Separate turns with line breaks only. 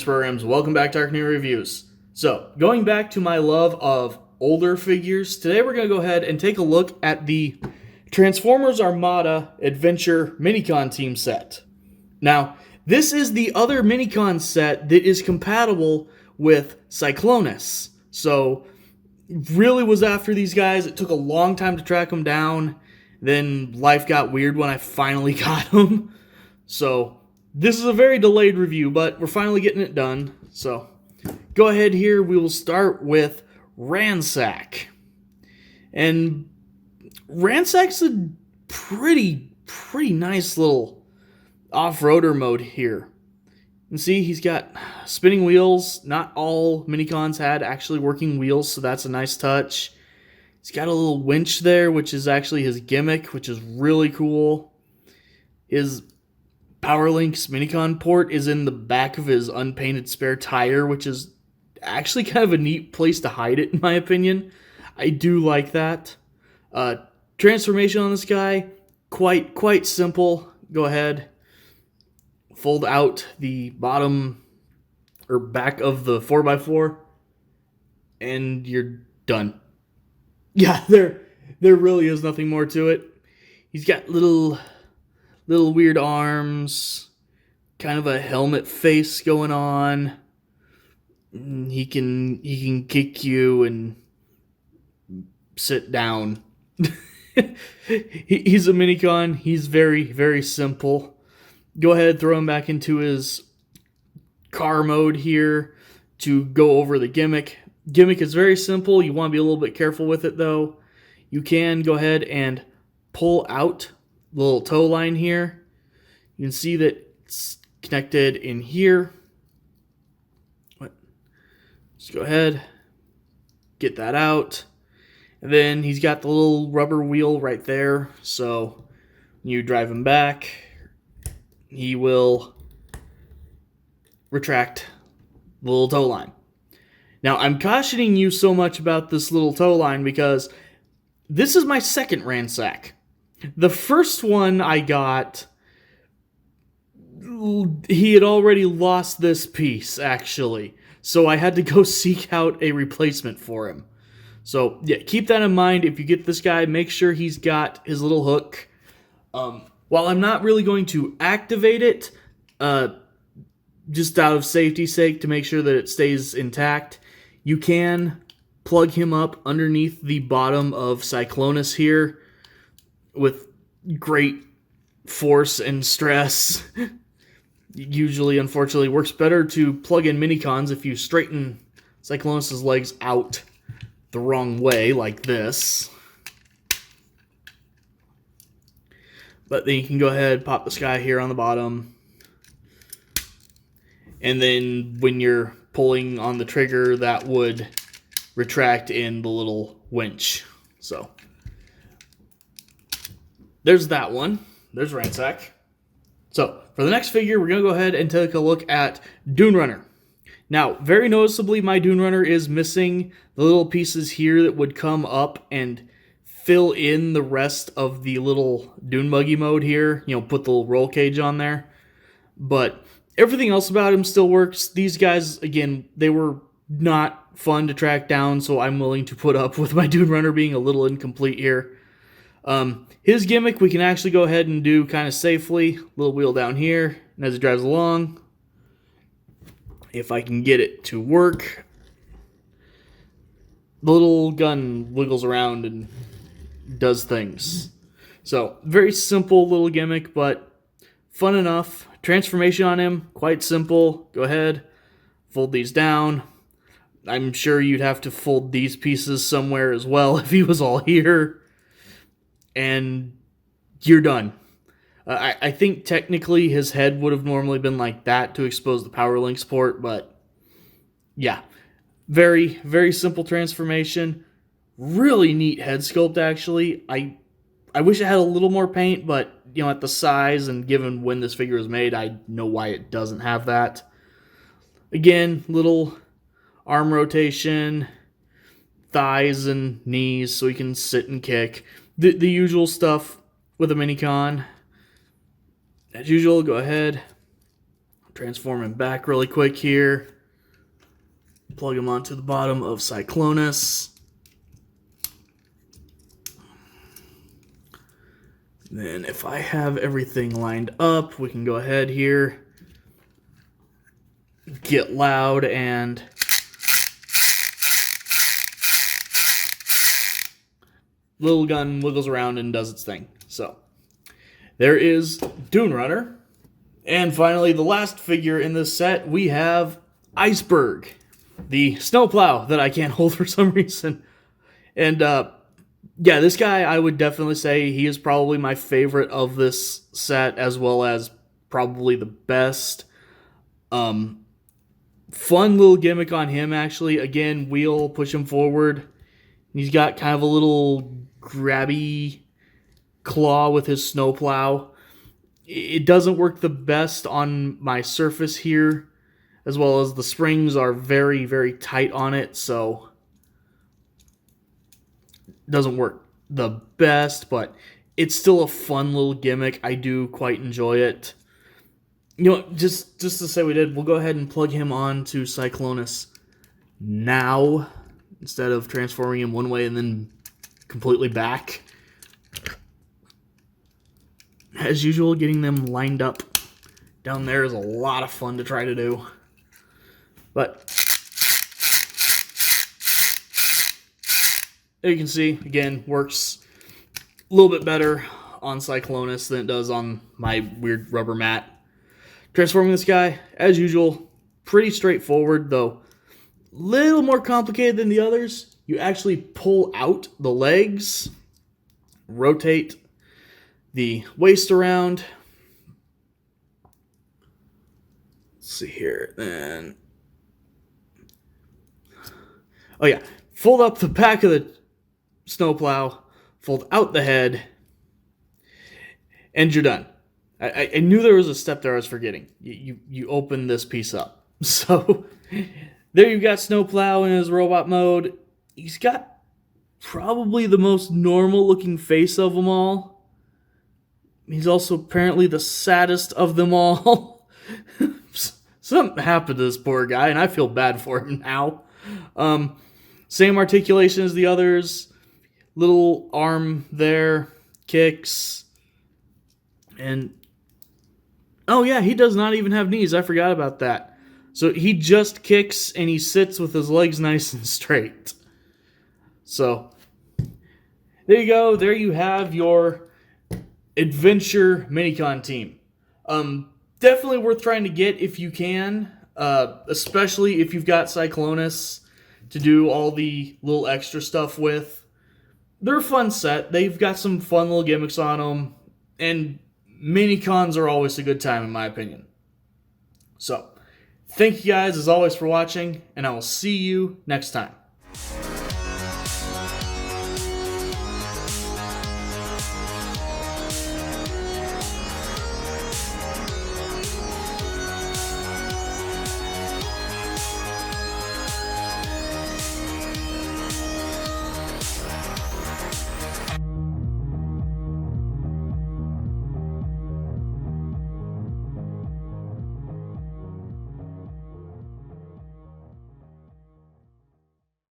Greetings, programs. Welcome back to ArcNeo Reviews. So, going back to my love of older figures, today we're going to go ahead and take a look at the Transformers Armada Adventure Minicon team set. Now, this is the other Minicon set that is compatible with Cyclonus. So, really was after these guys. It took a long time to track them down. Then life got weird when I finally got them. So, this is a very delayed review, but we're finally getting it done. So, go ahead here. We will start with Runsack. And Runsack's a pretty nice little off-roader mode here. You can see he's got spinning wheels. Not all Minicons had actually working wheels, so that's a nice touch. He's got a little winch there, which is actually his gimmick, which is really cool. His PowerLink's Minicon port is in the back of his unpainted spare tire, which is actually kind of a neat place to hide it, in my opinion. I do like that. Transformation on this guy, quite simple. Go ahead, fold out the bottom or back of the 4x4, and you're done. Yeah, there really is nothing more to it. He's got little weird arms, kind of a helmet face going on. He can kick you and sit down. He's a Minicon. He's very simple. Go ahead, throw him back into his car mode here to go over the gimmick. Gimmick is very simple. You want to be a little bit careful with it though. You can go ahead and pull out the little tow line here. You can see that it's connected in here. Just go ahead, get that out. And then he's got the little rubber wheel right there. So when you drive him back, he will retract the little tow line. Now, I'm cautioning you so much about this little tow line because this is my second Runsack. The first one I got, he had already lost this piece, actually. So I had to go seek out a replacement for him. So, yeah, keep that in mind. If you get this guy, make sure he's got his little hook. While I'm not really going to activate it, just out of safety's sake to make sure that it stays intact, you can plug him up underneath the bottom of Cyclonus here with great force and stress. Usually, unfortunately, works better to plug in Minicons if you straighten Cyclonus' legs out the wrong way, like this. But then you can go ahead, pop this guy here on the bottom. And then when you're pulling on the trigger, that would retract in the little winch. So, there's that one. There's Runsack. So, for the next figure, we're going to go ahead and take a look at Dune Runner. Now, very noticeably, my Dune Runner is missing the little pieces here that would come up and fill in the rest of the little Dune Buggy mode here. You know, put the little roll cage on there. But everything else about him still works. These guys, again, they were not fun to track down, so I'm willing to put up with my Dune Runner being a little incomplete here. His gimmick we can actually go ahead and do kind of safely. Little wheel down here, and as it drives along, if I can get it to work, the little gun wiggles around and does things. So, very simple little gimmick, but fun enough. Transformation on him, quite simple. Go ahead, fold these down. I'm sure you'd have to fold these pieces somewhere as well if he was all here. And you're done. I think technically his head would have normally been like that to expose the PowerLink's port, but yeah. Very simple transformation. Really neat head sculpt, actually. I wish it had a little more paint, but you know, at the size and given when this figure was made, I know why it doesn't have that. Again, little arm rotation, thighs and knees so he can sit and kick. The usual stuff with a Minicon. As usual, go ahead, Transform him back really quick here. Plug him onto the bottom of Cyclonus. Then if I have everything lined up, we can go ahead here, get loud, and little gun wiggles around and does its thing. So there is Dune Runner. And finally, the last figure in this set, we have Iceberg, the snowplow that I can't hold for some reason. And yeah, this guy, I would definitely say he is probably my favorite of this set, as well as probably the best. Fun little gimmick on him, actually. Again, wheel, push him forward. He's got kind of a little grabby claw with his snowplow. It doesn't work the best on my surface here, as well as the springs are very, very tight on it, so it doesn't work the best, but it's still a fun little gimmick. I do quite enjoy it. You know, just to say we'll go ahead and plug him on to Cyclonus now, instead of transforming him one way and then completely back. As usual, getting them lined up down there is a lot of fun to try to do. But there you can see, again, works a little bit better on Cyclonus than it does on my weird rubber mat. Transforming this guy, as usual, pretty straightforward, though a little more complicated than the others. You actually pull out the legs, rotate the waist around. Let's see here, then. Oh yeah, fold up the back of the snowplow, fold out the head, and you're done. I knew there was a step there I was forgetting. You open this piece up. So there you've got Snowplow in his robot mode. He's got probably the most normal looking face of them all. He's also apparently the saddest of them all. Something happened to this poor guy, and I feel bad for him now. Same articulation as the others. Little arm there, kicks. And, oh yeah, he does not even have knees. I forgot about that. So he just kicks, and he sits with his legs nice and straight. So, there you go. There you have your Adventure Minicon team. Definitely worth trying to get if you can, especially if you've got Cyclonus to do all the little extra stuff with. They're a fun set. They've got some fun little gimmicks on them, and Minicons are always a good time in my opinion. So, thank you guys as always for watching, and I will see you next time.